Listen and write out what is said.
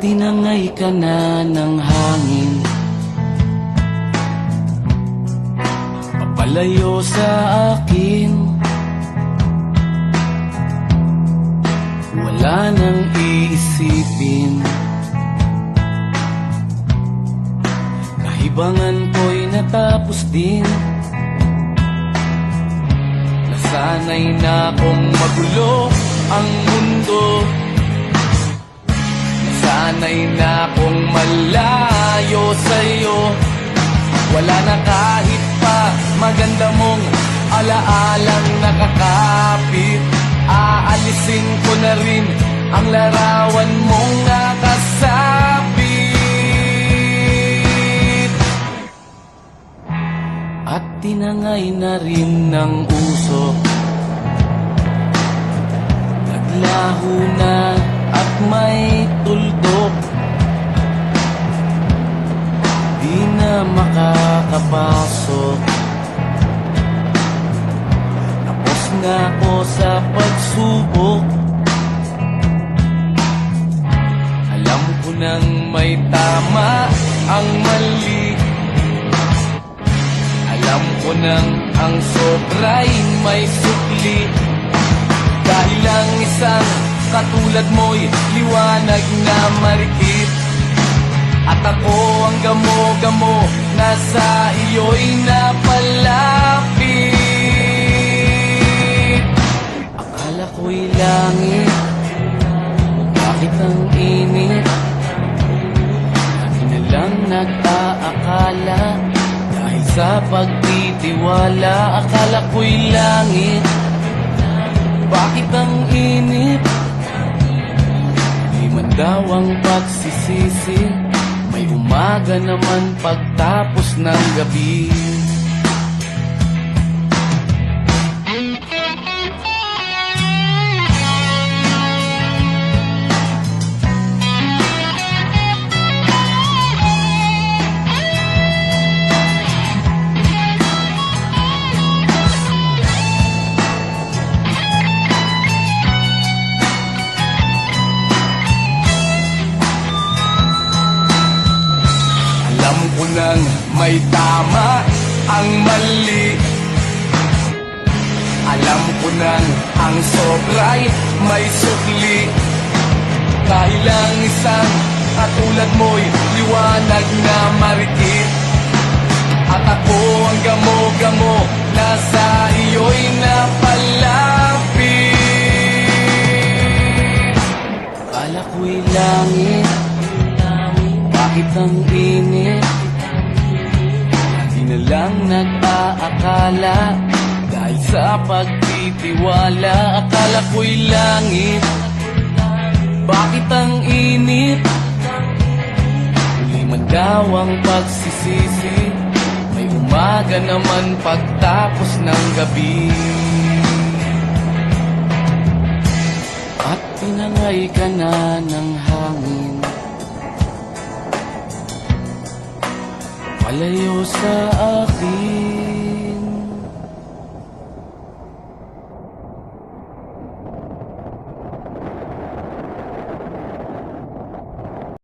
tinangay ka na ng hangin, papalayo sa akin. Wala nang iisipin, kahibangan ko'y natapos din. Nasanay na kong magulo ang mundo, nasanay na kong malayo sa'yo. Wala na kahit pa maganda mong alaalang nakakapit. Aalisin ko na rin ang larawan mong nakasabit, at tinangay na rin ng usok. Naglaho na at may tuldok, di na makakapasok. Tapos na ako sa pagsubok, alam ko nang may tama ang mali. Alam ko nang ang sobra'y may sukli. Dahil ang isang katulad mo'y liwanag na marikit, at ako ang gamo-gamo na sa iyo'y napalapit. Akala ko'y langit, bakit ang init? Lagi na lang nag-aakala, dahil sa pagtitiwala. Akala ko'y langit, bakit ang init? Di man daw ang pagsisisi, may umaga naman pagtapos ng gabi. Alam ko nang may tama ang mali. Alam ko nang ang sobra'y may sukli. Dahil ang isang katulad mo'y liwanag na marikit, at ako ang gamo-gamo na sa iyo'y napalapit. Akala ko'y langit, bakit ang init? Lagi na lang nag-aakala, dahil sa pagtitiwala. Akala ko'y langit, bakit ang init? Huli man daw ang pagsisisi, may umaga naman pagtapos ng gabi. At tinangay ka na ng hangin, palayo sa akin.